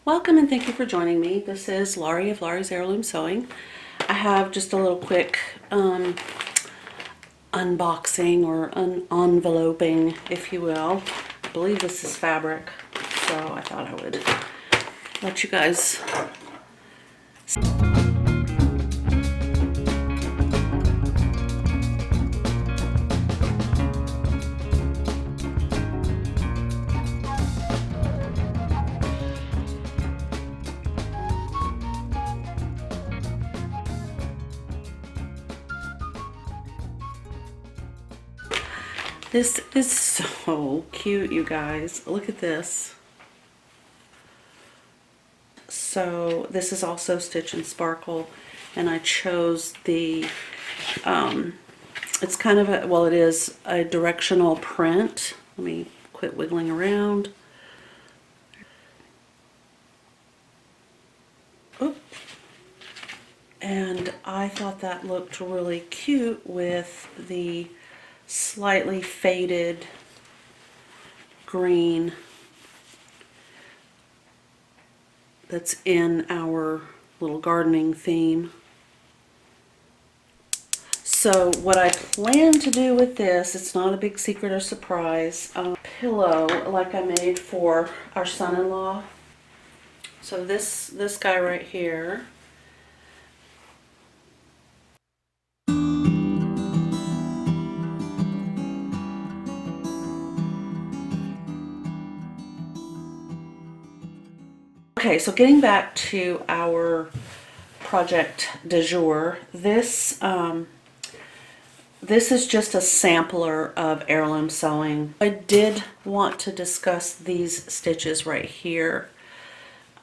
Welcome and thank you for joining me. This is Laurie of Laurie's Heirloom Sewing. I have just a little quick unboxing or enveloping, if you will. I believe this is fabric, so I thought I would let you guys see. This is so cute, you guys. Look at this. So this is also Stitch and Sparkle, and I chose the, it's kind of a, well, it is a directional print. Let me quit wiggling around. Oop. And I thought that looked really cute with the slightly faded green that's in our little gardening theme. So what I plan to do with this, it's not a big secret or surprise, a pillow like I made for our son-in-law. So this guy right here, okay, so getting back to our project du jour, this is just a sampler of heirloom sewing. I did want to discuss these stitches right here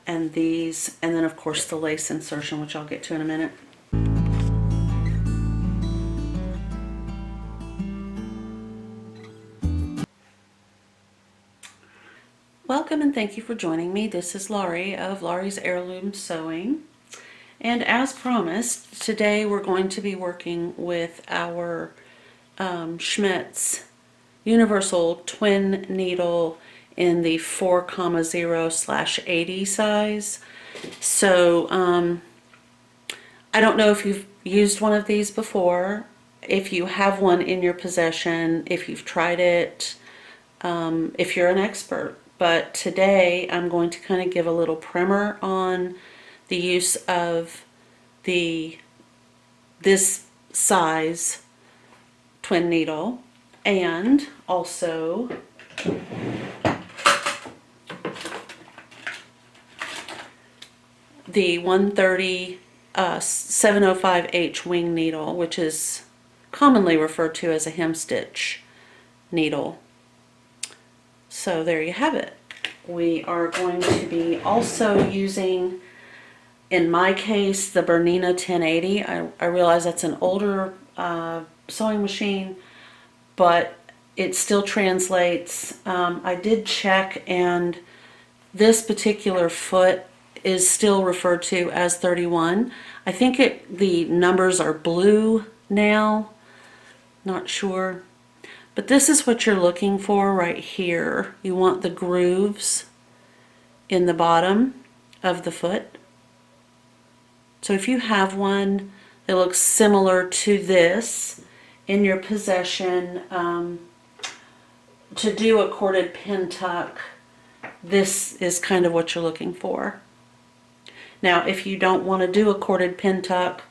and these, and then of course the lace insertion, which I'll get to in a minute. Welcome and thank you for joining me. This is Laurie of Laurie's Heirloom Sewing. And as promised, today we're going to be working with our Schmitz Universal Twin Needle in the 4,0/80 size. So I don't know if you've used one of these before, if you have one in your possession, if you've tried it, if you're an expert. But today I'm going to kind of give a little primer on the use of this size twin needle, and also the 130 705H wing needle, which is commonly referred to as a Hemstitch needle. So there you have it. We are going to be also using, in my case, the Bernina 1080. I realize that's an older sewing machine, but it still translates. I did check, and this particular foot is still referred to as 31. I think the numbers are blue now, not sure. But this is what you're looking for right here. You want the grooves in the bottom of the foot. So if you have one that looks similar to this in your possession, to do a corded pin tuck, this is kind of what you're looking for. Now, if you don't want to do a corded pin tuck,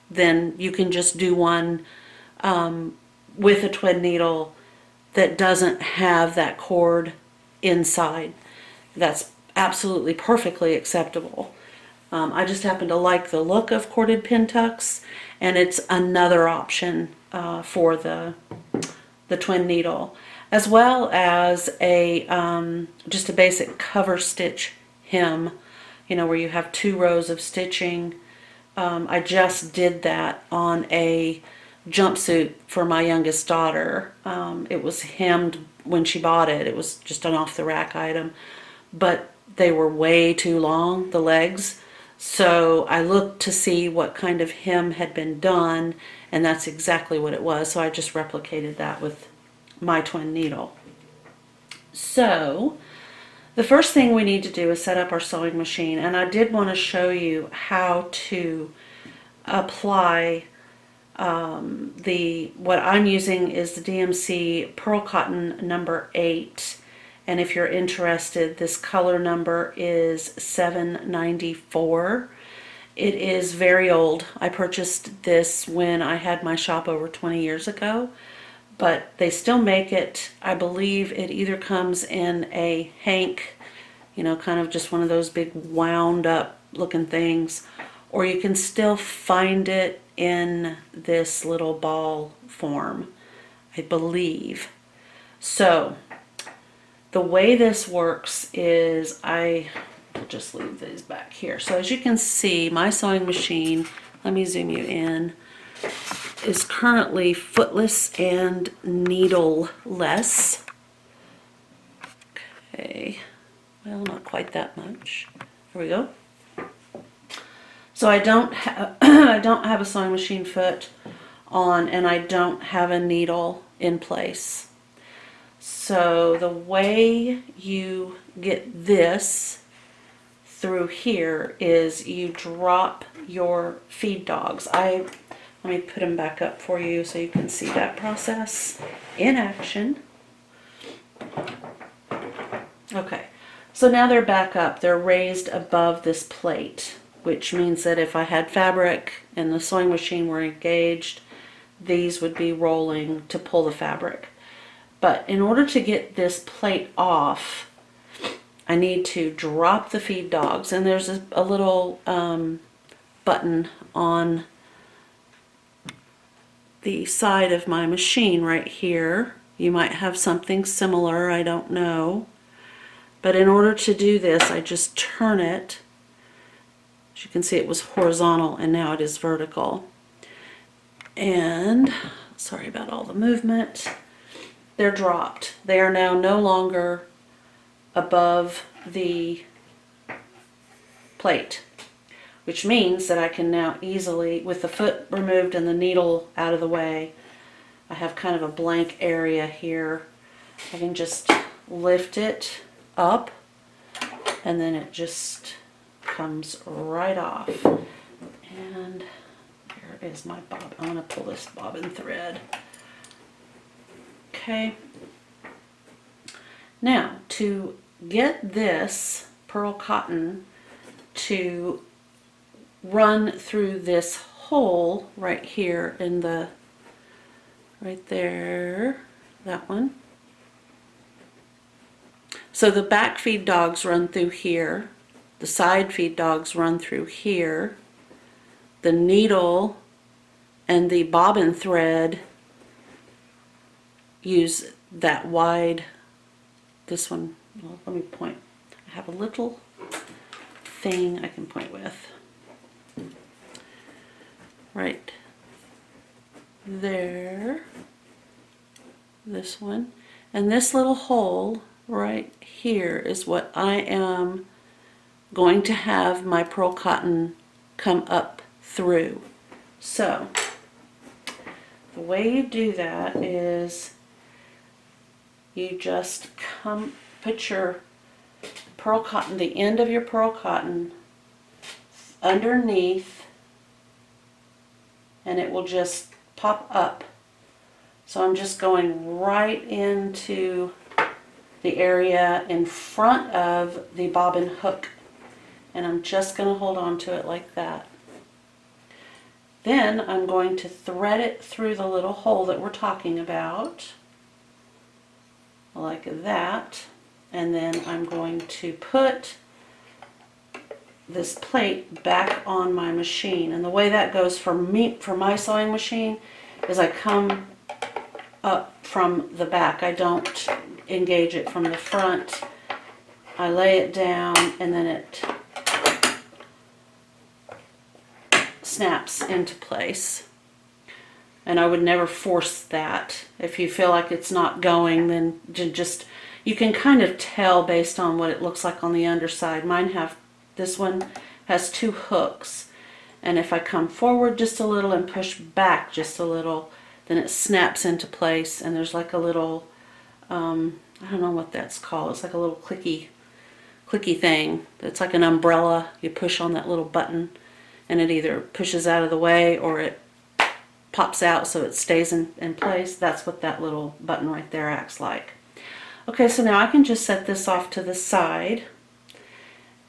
then you can just do one with a twin needle that doesn't have that cord inside. That's absolutely perfectly acceptable. I just happen to like the look of corded pin tucks, and it's another option for the twin needle, as well as a just a basic cover stitch hem, you know, where you have 2 rows of stitching. I just did that on a jumpsuit for my youngest daughter. It was hemmed when she bought it. It was just an off-the-rack item, but they were way too long, the legs. So I looked to see what kind of hem had been done, and that's exactly what it was. So I just replicated that with my twin needle. So The first thing we need to do is set up our sewing machine, and I did want to show you how to apply what I'm using is the DMC Pearl Cotton number 8, and if you're interested, this color number is 794. It is very old. I purchased this when I had my shop over 20 years ago, but they still make it. I believe it either comes in a hank, you know, kind of just one of those big wound up looking things, or you can still find it in this little ball form, I believe. So the way this works is I will just leave these back here. So as you can see, my sewing machine, let me zoom you in, is currently footless and needleless. Okay, well, not quite that much. Here we go. So I don't have a sewing machine foot on, and I don't have a needle in place. So the way you get this through here is you drop your feed dogs. Let me put them back up for you so you can see that process in action. Okay, so now they're back up. They're raised above this plate, which means that if I had fabric and the sewing machine were engaged, these would be rolling to pull the fabric. But in order to get this plate off, I need to drop the feed dogs, and there's a little button on the side of my machine right here. You might have something similar, I don't know. But in order to do this, I just turn it. As you can see, it was horizontal and now it is vertical. And sorry about all the movement. They're dropped. They are now no longer above the plate, which means that I can now easily, with the foot removed and the needle out of the way, I have kind of a blank area here. I can just lift it up and then it just comes right off. And here is my bob. I'm going to pull this bobbin thread. Okay. Now, to get this pearl cotton to run through this hole right here in the, right there, that one. So the back feed dogs run through here, the side feed dogs run through here, the needle and the bobbin thread use that wide, this one, well, let me point. I have a little thing I can point with. Right there, this one, and this little hole right here is what I am going to have my pearl cotton come up through. So the way you do that is you just put your pearl cotton, the end of your pearl cotton underneath, and it will just pop up. So I'm just going right into the area in front of the bobbin hook, and I'm just going to hold on to it like that. Then I'm going to thread it through the little hole that we're talking about, like that, and then I'm going to put this plate back on my machine. And the way that goes for me, for my sewing machine, is I come up from the back. I don't engage it from the front. I lay it down and then it snaps into place. And I would never force that. If you feel like it's not going, then just, you can kind of tell based on what it looks like on the underside. This one has 2 hooks, and if I come forward just a little and push back just a little, then it snaps into place, and there's like a little, I don't know what that's called, it's like a little clicky clicky thing. It's like an umbrella. You push on that little button and it either pushes out of the way or it pops out so it stays in place. That's what that little button right there acts like. Okay, so now I can just set this off to the side.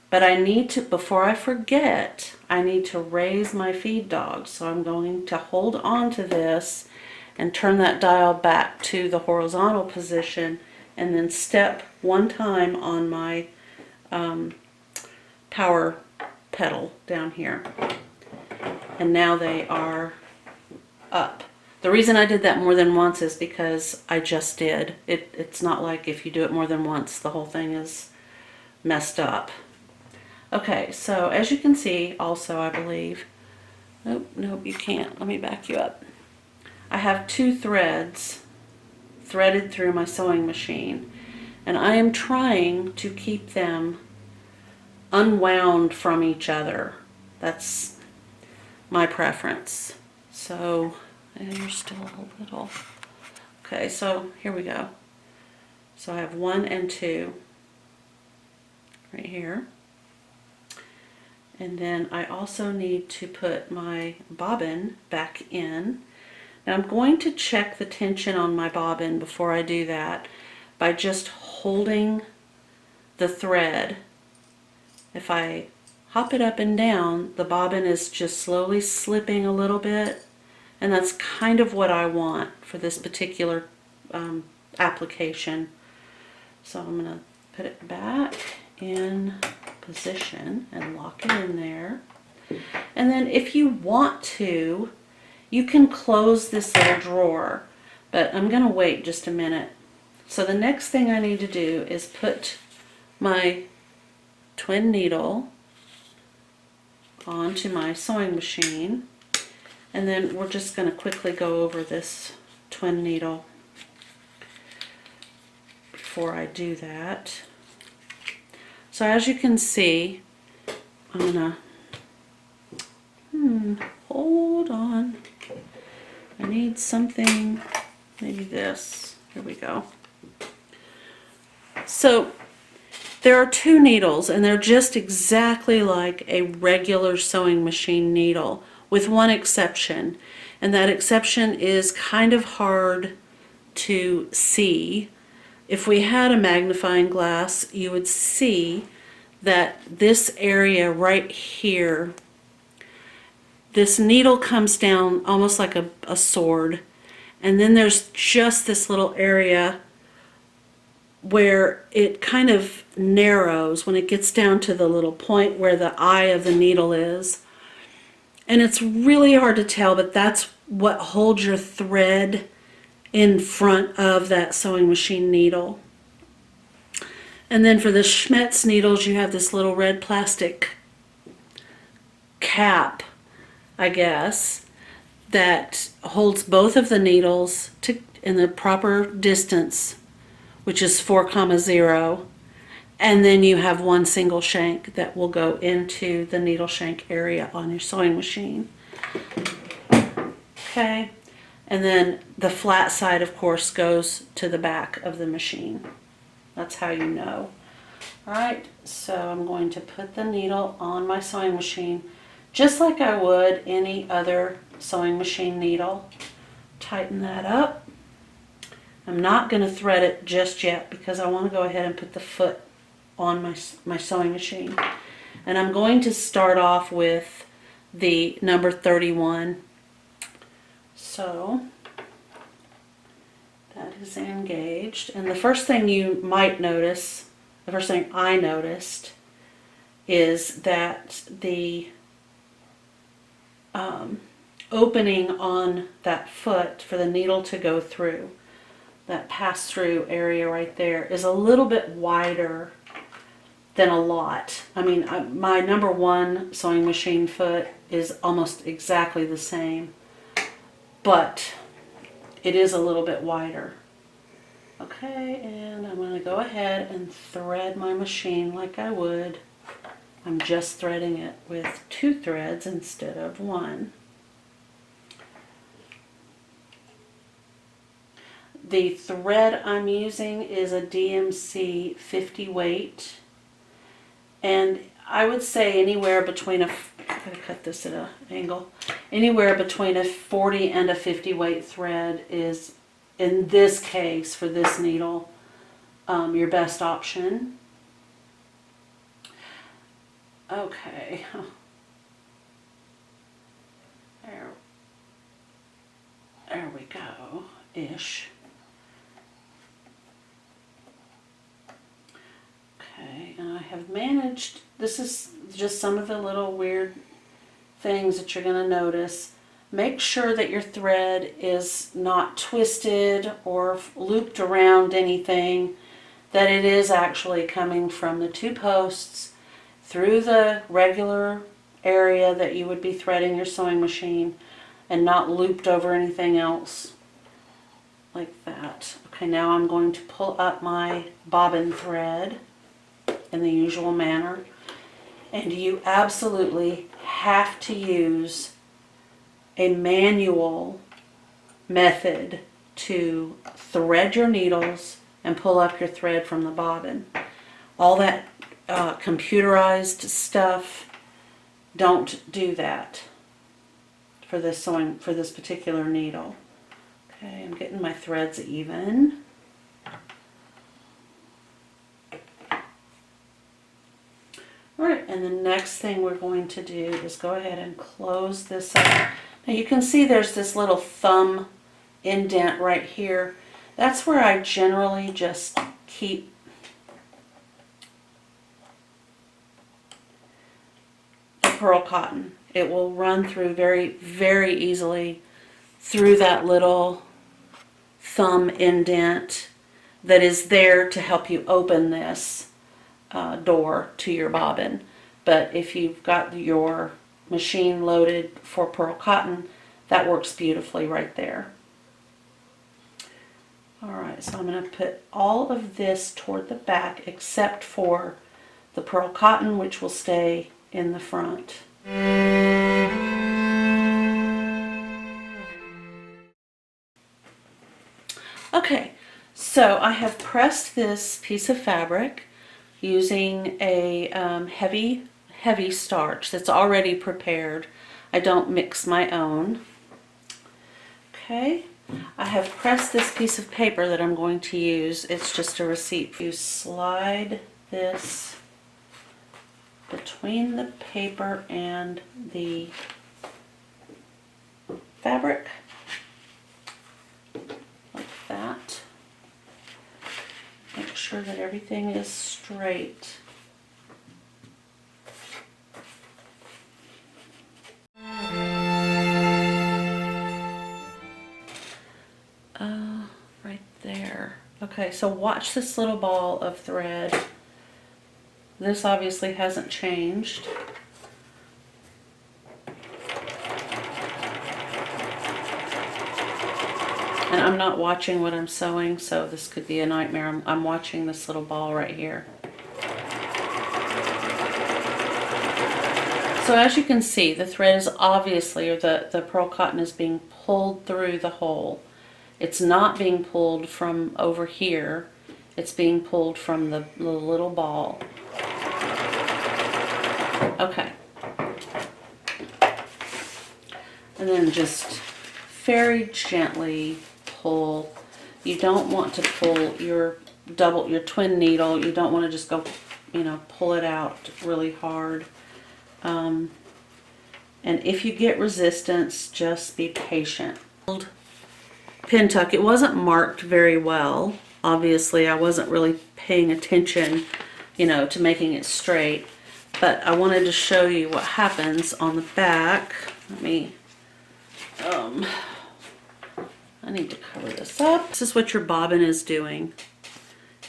But I need to, before I forget, I need to raise my feed dog. So I'm going to hold on to this and turn that dial back to the horizontal position and then step one time on my power pedal down here. And now they are up. The reason I did that more than once is because I just did. It's not like if you do it more than once, the whole thing is messed up. Okay, so as you can see, also I believe, nope, you can't. Let me back you up. I have 2 threads threaded through my sewing machine, and I am trying to keep them unwound from each other. That's my preference. So, and you're still a little. Okay, so here we go. So I have 1 and 2 right here. And then I also need to put my bobbin back in. Now I'm going to check the tension on my bobbin before I do that by just holding the thread. If I hop it up and down, the bobbin is just slowly slipping a little bit, and that's kind of what I want for this particular application. So I'm going to put it back in position and lock it in there. And then if you want to, you can close this little drawer, but I'm going to wait just a minute. So the next thing I need to do is put my twin needle onto my sewing machine, and then we're just going to quickly go over this twin needle before I do that. So as you can see, I'm gonna, hold on. I need something, maybe this. Here we go. So there are 2 needles, and they're just exactly like a regular sewing machine needle, with one exception. And that exception is kind of hard to see. If we had a magnifying glass, you would see that this area right here, this needle comes down almost like a sword, and then there's just this little area where it kind of narrows when it gets down to the little point where the eye of the needle is. And it's really hard to tell, but that's what holds your thread in front of that sewing machine needle. And then for the Schmetz needles, you have this little red plastic cap, I guess, that holds both of the needles in the proper distance, which is 4,0. And then you have one single shank that will go into the needle shank area on your sewing machine. Okay. And then the flat side, of course, goes to the back of the machine. That's how you know. All right, so I'm going to put the needle on my sewing machine just like I would any other sewing machine needle. Tighten that up. I'm not going to thread it just yet because I want to go ahead and put the foot on my sewing machine. And I'm going to start off with the number 31. So that is engaged. And the first thing you might notice, the first thing I noticed, is that the opening on that foot for the needle to go through, that pass-through area right there, is a little bit wider than a lot. I mean, my number 1 sewing machine foot is almost exactly the same, but it is a little bit wider. Okay, and I'm going to go ahead and thread my machine like I would. I'm just threading it with 2 threads instead of 1. The thread I'm using is a DMC 50 weight, And I would say anywhere between I'm going to cut this at an angle, anywhere between a 40 and a 50 weight thread is, in this case, for this needle, your best option. Okay. There we go, ish. Okay, and I have managed, this is just some of the little weird things that you're going to notice. Make sure that your thread is not twisted or looped around anything, that it is actually coming from the two posts through the regular area that you would be threading your sewing machine and not looped over anything else like that. Okay, now I'm going to pull up my bobbin thread in the usual manner, and you absolutely have to use a manual method to thread your needles and pull up your thread from the bobbin. All that computerized stuff, don't do that for this particular needle. Okay, I'm getting my threads even. Alright, and the next thing we're going to do is go ahead and close this up. Now you can see there's this little thumb indent right here. That's where I generally just keep the pearl cotton. It will run through very, very easily through that little thumb indent that is there to help you open this door to your bobbin. But if you've got your machine loaded for pearl cotton, that works beautifully right there. Alright, so I'm going to put all of this toward the back except for the pearl cotton, which will stay in the front. Okay, so I have pressed this piece of fabric using a heavy starch that's already prepared. I don't mix my own. Okay, I have pressed this piece of paper that I'm going to use. It's just a receipt. You slide this between the paper and the fabric like that. Make sure that everything is straight. Right there. Okay, so watch this little ball of thread. This obviously hasn't changed. And I'm not watching what I'm sewing, so this could be a nightmare. I'm watching this little ball right here. So as you can see, the thread is obviously, or the pearl cotton is being pulled through the hole. It's not being pulled from over here. It's being pulled from the little ball. Okay. And then just very gently pull. You don't want to pull your twin needle. You don't want to just go, pull it out really hard. And if you get resistance, just be patient. Pin tuck, it wasn't marked very well. Obviously, I wasn't really paying attention, to making it straight. But I wanted to show you what happens on the back. Let me, I need to cover this up. This is what your bobbin is doing.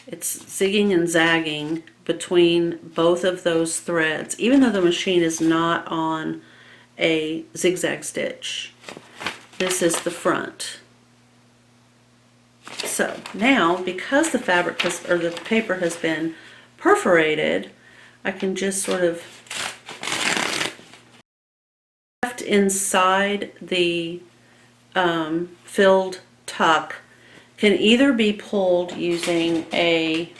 It's zigging and zagging between both of those threads, even though the machine is not on a zigzag stitch. This is the front. So now, because the fabric or the paper has been perforated, I can just sort of left inside the filled tuck can either be pulled using a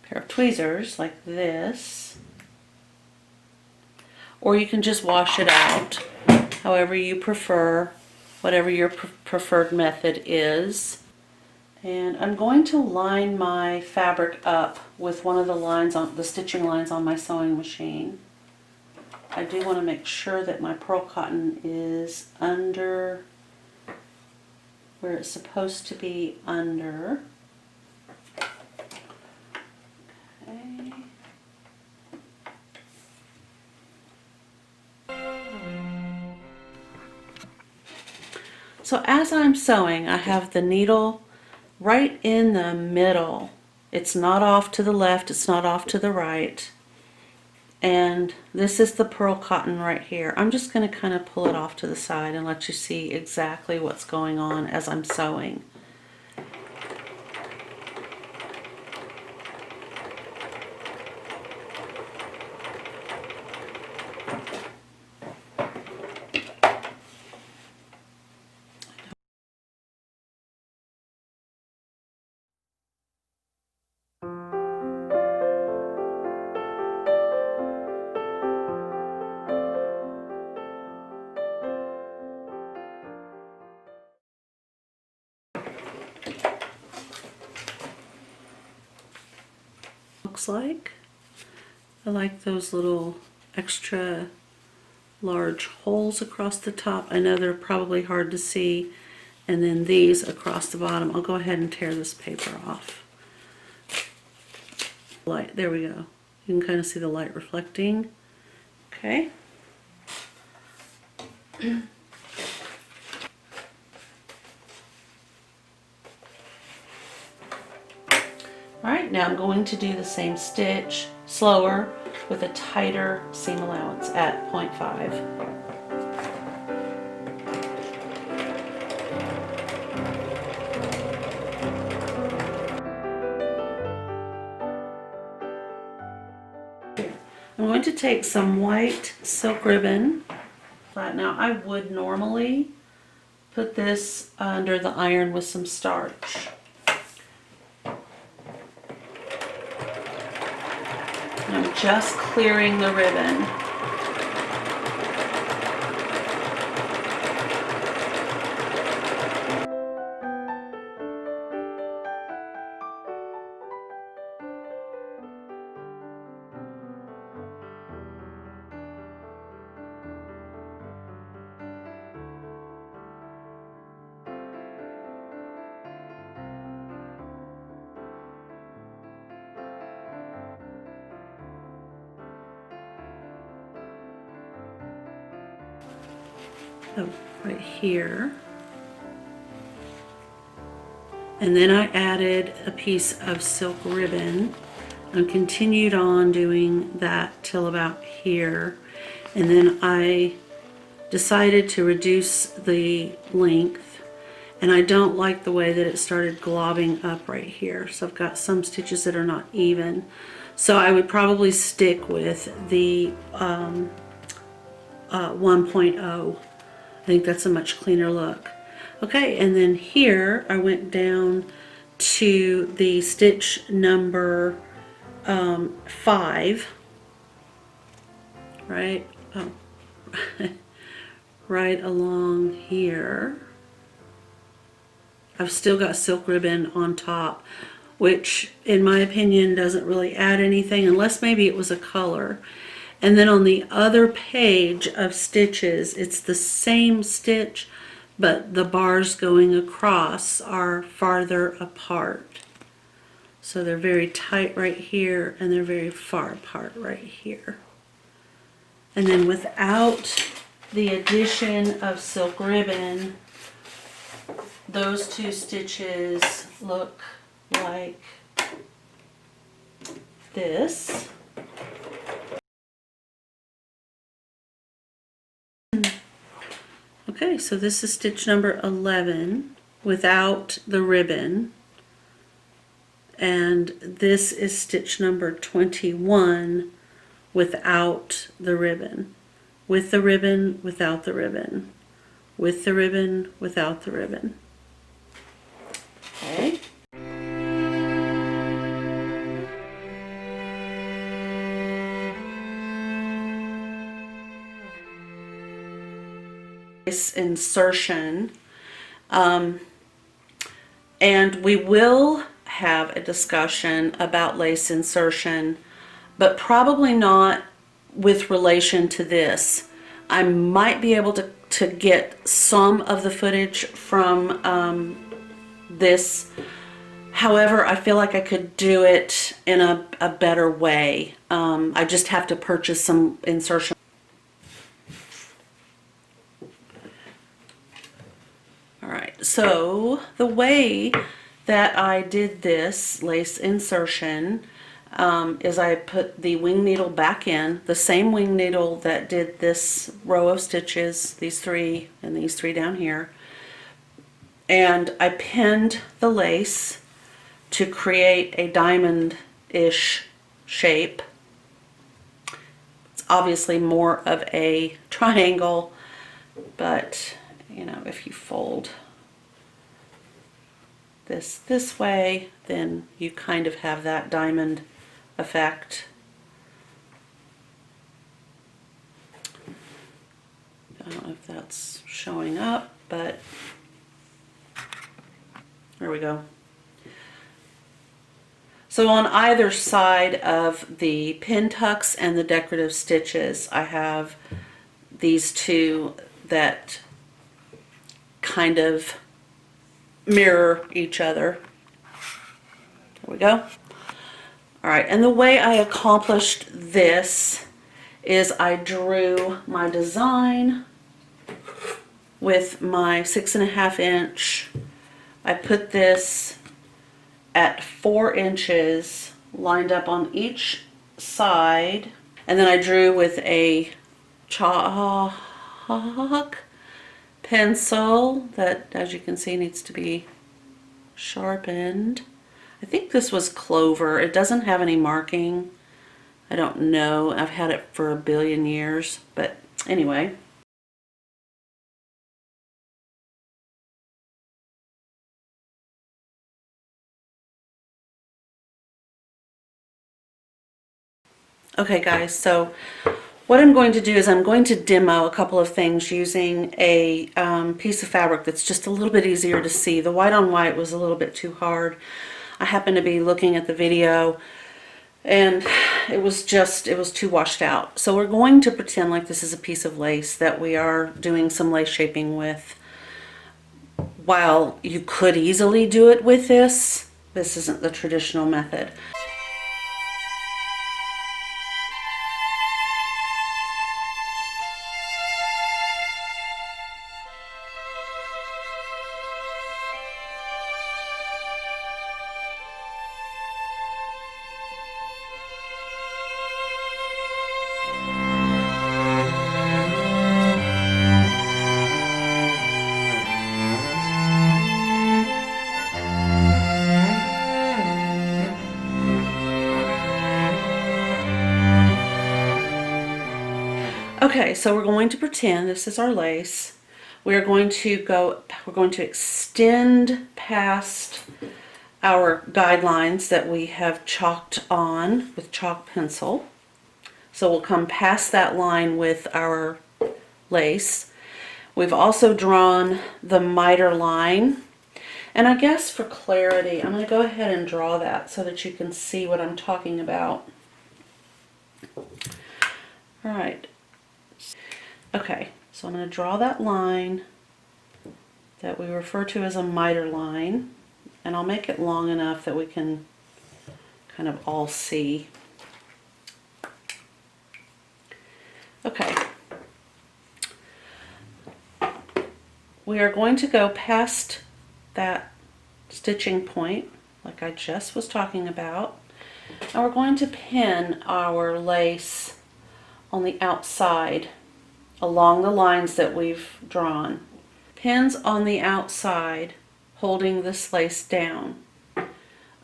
pair pair of tweezers like this, or you can just wash it out, however you prefer, whatever your preferred method is. And I'm going to line my fabric up with one of the lines on the stitching lines on my sewing machine. I do want to make sure that my pearl cotton is under where it's supposed to be under. Okay. So as I'm sewing, I have the needle right in the middle. It's not off to the left, it's not off to the right. And this is the pearl cotton right here. I'm just going to kind of pull it off to the side and let you see exactly what's going on as I'm sewing. Looks like. I like those little extra large holes across the top. I know they're probably hard to see. And then these across the bottom. I'll go ahead and tear this paper off. Light, there we go. You can kind of see the light reflecting. Okay. Alright, now I'm going to do the same stitch, slower, with a tighter seam allowance at 0.5. I'm going to take some white silk ribbon. Now I would normally put this under the iron with some starch. I'm just clearing the ribbon. So right here. And then I added a piece of silk ribbon and continued on doing that till about here. And then I decided to reduce the length, and I don't like the way that it started globbing up right here. So I've got some stitches that are not even. So I would probably stick with the 1.0. I think that's a much cleaner look. Okay, and then here I went down to the stitch number 5, right? Oh, right along here. I've still got silk ribbon on top, which in my opinion doesn't really add anything unless maybe it was a color. And then on the other page of stitches, it's the same stitch, but the bars going across are farther apart. So they're very tight right here, and they're very far apart right here. And then without the addition of silk ribbon, those two stitches look like this. Okay, so this is stitch number 11 without the ribbon, and this is stitch number 21 without the ribbon. With the ribbon, without the ribbon. With the ribbon, without the ribbon. Okay. lace insertion, and we will have a discussion about lace insertion, but probably not with relation to this. I might be able to get some of the footage from this. However, I feel like I could do it in a better way. I just have to purchase some insertion. Alright, so the way that I did this lace insertion is I put the wing needle back in, the same wing needle that did this row of stitches, these three and these three down here, and I pinned the lace to create a diamond-ish shape. It's obviously more of a triangle, but you know, if you fold this way, then you kind of have that diamond effect. I don't know if that's showing up, but there we go. So on either side of the pin tucks and the decorative stitches, I have these two that kind of mirror each other. There we go. All right, and the way I accomplished this is I drew my design with my 6.5 inch. I put this at 4 inches lined up on each side, and then I drew with a chalk pencil that, as you can see, needs to be sharpened. I think this was clover. It doesn't have any marking. I don't know. I've had it for a billion years, but anyway. Okay guys, so what I'm going to do is I'm going to demo a couple of things using a piece of fabric that's just a little bit easier to see. The white on white was a little bit too hard. I happened to be looking at the video and it was too washed out. So we're going to pretend like this is a piece of lace that we are doing some lace shaping with. While you could easily do it with this, this isn't the traditional method. Okay, so we're going to pretend this is our lace. We're going to extend past our guidelines that we have chalked on with chalk pencil. So we'll come past that line with our lace. We've also drawn the miter line. And I guess for clarity, I'm going to go ahead and draw that so that you can see what I'm talking about. All right. Okay, so I'm going to draw that line that we refer to as a miter line, and I'll make it long enough that we can kind of all see. Okay. We are going to go past that stitching point like I just was talking about, and we're going to pin our lace on the outside along the lines that we've drawn. Pins on the outside holding this lace down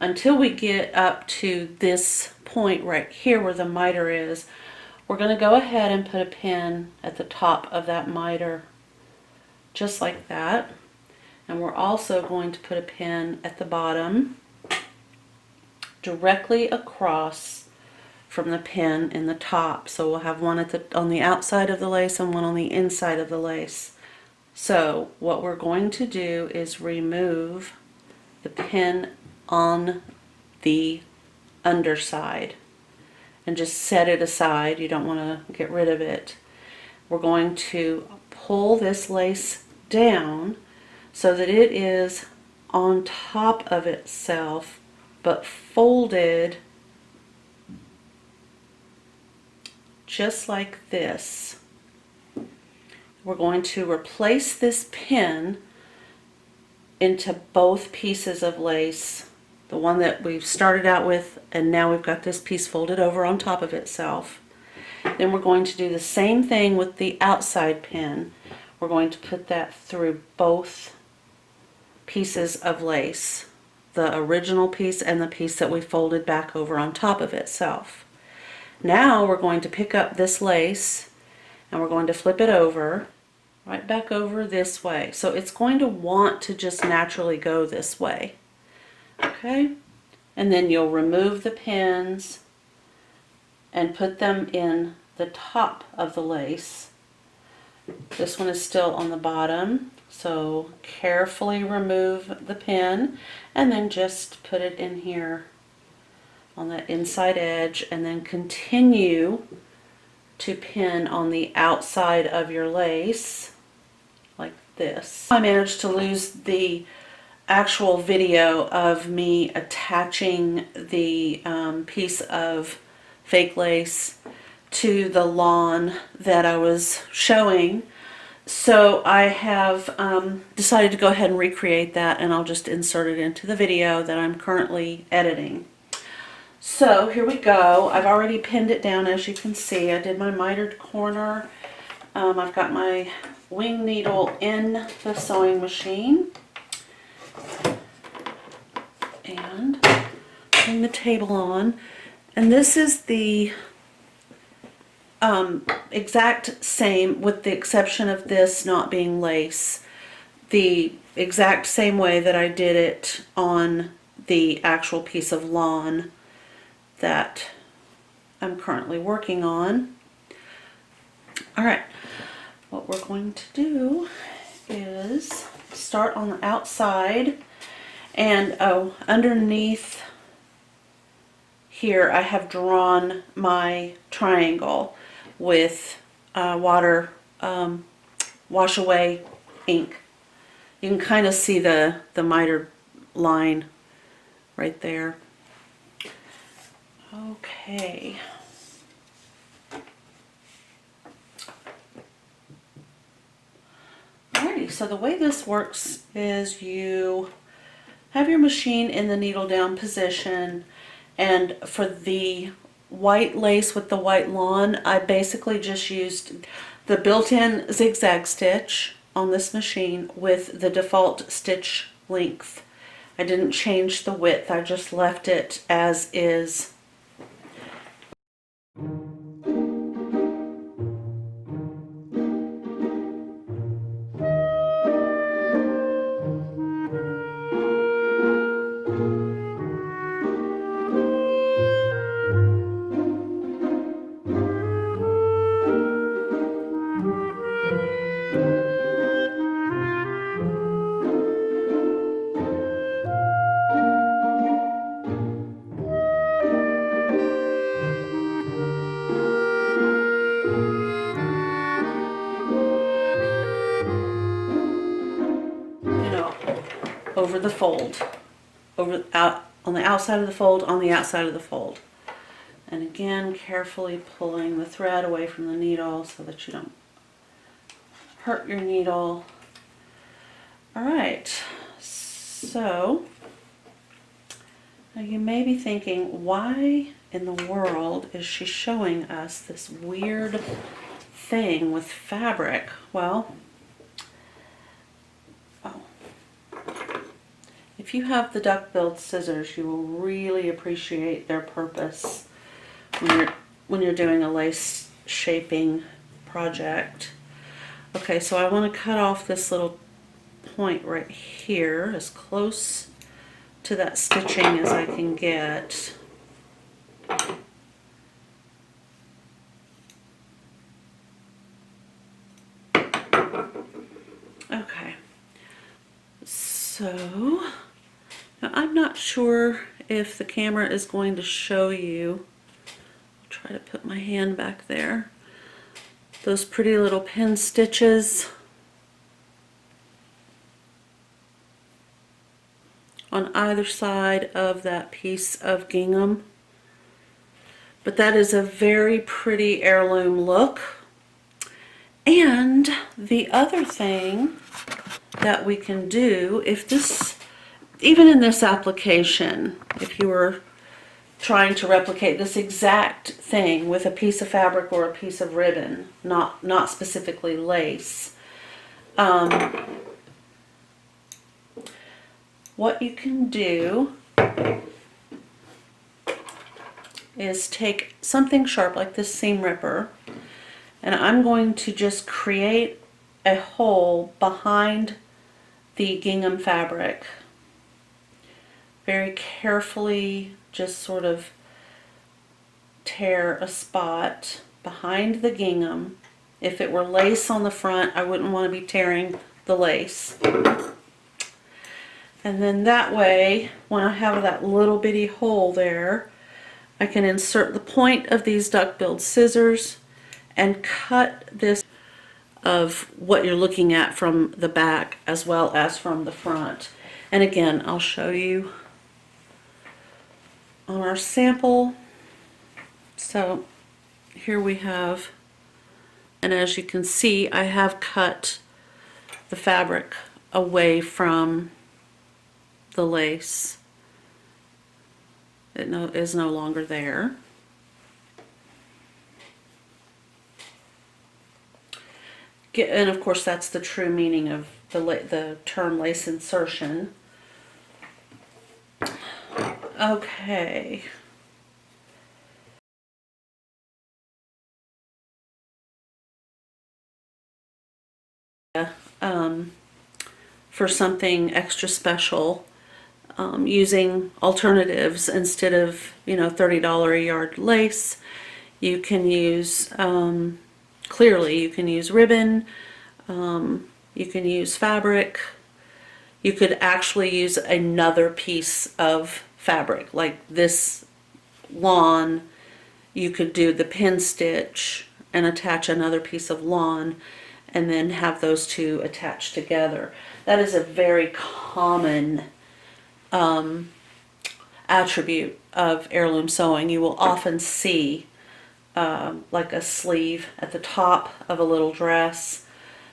until we get up to this point right here where the miter is. We're going to go ahead and put a pin at the top of that miter just like that, and we're also going to put a pin at the bottom directly across from the pin in the top. So we'll have one on the outside of the lace and one on the inside of the lace So what we're going to do is remove the pin on the underside and just set it aside. You don't want to get rid of it. We're going to pull this lace down so that it is on top of itself but folded just like this. We're going to replace this pin into both pieces of lace, the one that we've started out with, and now we've got this piece folded over on top of itself. Then we're going to do the same thing with the outside pin. We're going to put that through both pieces of lace, the original piece and the piece that we folded back over on top of itself. Now we're going to pick up this lace and we're going to flip it over, right back over this way. So it's going to want to just naturally go this way. Okay? And then you'll remove the pins and put them in the top of the lace. This one is still on the bottom, so carefully remove the pin and then just put it in here on that inside edge, and then continue to pin on the outside of your lace like this. I managed to lose the actual video of me attaching the piece of fake lace to the lawn that I was showing, so I have decided to go ahead and recreate that, and I'll just insert it into the video that I'm currently editing. So here we go. I've already pinned it down, as you can see. I did my mitered corner. I've got my wing needle in the sewing machine. And putting the table on. And this is the exact same, with the exception of this not being lace, the exact same way that I did it on the actual piece of lawn that I'm currently working on. Alright, what we're going to do is start on the outside, and underneath here I have drawn my triangle with water wash away ink. You can kind of see the miter line right there. Okay. Alrighty, so the way this works is you have your machine in the needle down position, and for the white lace with the white lawn, I basically just used the built-in zigzag stitch on this machine with the default stitch length. I didn't change the width, I just left it as is. Over the fold, out on the outside of the fold, on the outside of the fold, and again carefully pulling the thread away from the needle so that you don't hurt your needle. Alright, so now you may be thinking, why in the world is she showing us this weird thing with fabric? Well, if you have the duck-billed scissors, you will really appreciate their purpose when you're doing a lace shaping project. Okay, so I want to cut off this little point right here, as close to that stitching as I can get. Okay, so now I'm not sure if the camera is going to show you. I'll try to put my hand back there. Those pretty little pin stitches on either side of that piece of gingham. But that is a very pretty heirloom look. And the other thing that we can do, if this, even in this application, if you were trying to replicate this exact thing with a piece of fabric or a piece of ribbon, not specifically lace, what you can do is take something sharp like this seam ripper, and I'm going to just create a hole behind the gingham fabric. Very carefully just sort of tear a spot behind the gingham. If it were lace on the front, I wouldn't want to be tearing the lace. And then that way, when I have that little bitty hole there, I can insert the point of these duck-billed scissors and cut this of what you're looking at from the back as well as from the front. And again, I'll show you on our sample. So here we have, and as you can see, I have cut the fabric away from the lace. It is no longer there. And of course that's the true meaning of the term lace insertion. Okay. For something extra special, using alternatives instead of, $30 a yard lace, you can use, clearly you can use ribbon, you can use fabric, you could actually use another piece of fabric, like this lawn. You could do the pin stitch and attach another piece of lawn and then have those two attached together. That is a very common attribute of heirloom sewing. You will often see like a sleeve at the top of a little dress.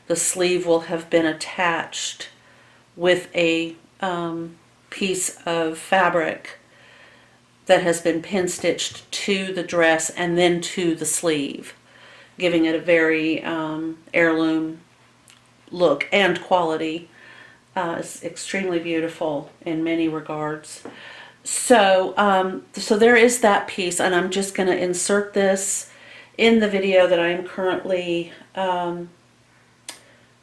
The sleeve will have been attached with a piece of fabric that has been pin stitched to the dress and then to the sleeve, giving it a very heirloom look and quality. It's extremely beautiful in many regards. So, so there is that piece, and I'm just going to insert this in the video that I am currently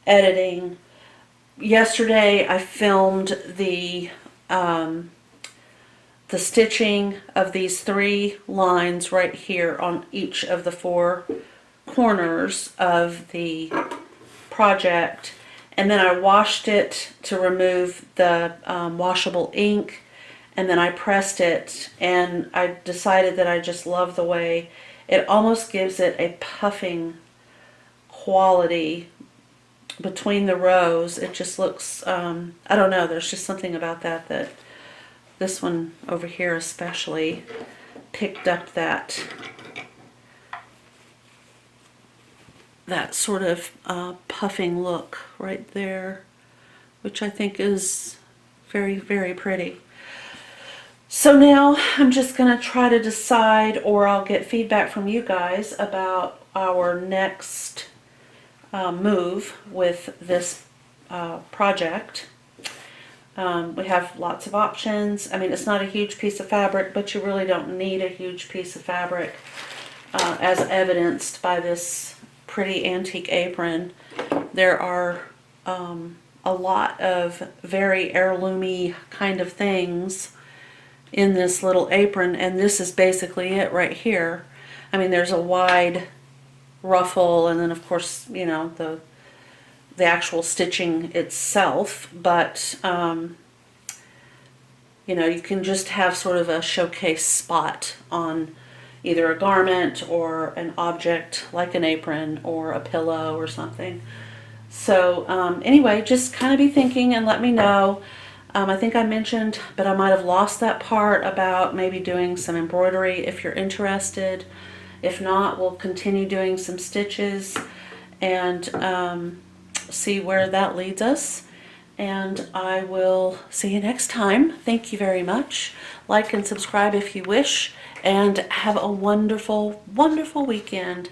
editing. Yesterday I filmed the stitching of these 3 lines right here on each of the 4 corners of the project, and then I washed it to remove the washable ink, and then I pressed it, and I decided that I just love the way it almost gives it a puffing quality between the rows. It just looks, I don't know, there's just something about that this one over here especially picked up that sort of puffing look right there, which I think is very, very pretty. So now I'm just going to try to decide, or I'll get feedback from you guys about our next move with this project. We have lots of options. I mean, it's not a huge piece of fabric, but you really don't need a huge piece of fabric, as evidenced by this pretty antique apron. There are a lot of very heirloomy kind of things in this little apron, and this is basically it right here. I mean, there's a wide ruffle, and then of course, the the actual stitching itself, but you know, you can just have sort of a showcase spot on either a garment or an object like an apron or a pillow or something. So anyway, just kind of be thinking and let me know. I think I mentioned, but I might have lost that part about maybe doing some embroidery if you're interested. If not, we'll continue doing some stitches and see where that leads us. And I will see you next time. Thank you very much. Like and subscribe if you wish, and have a wonderful, wonderful weekend.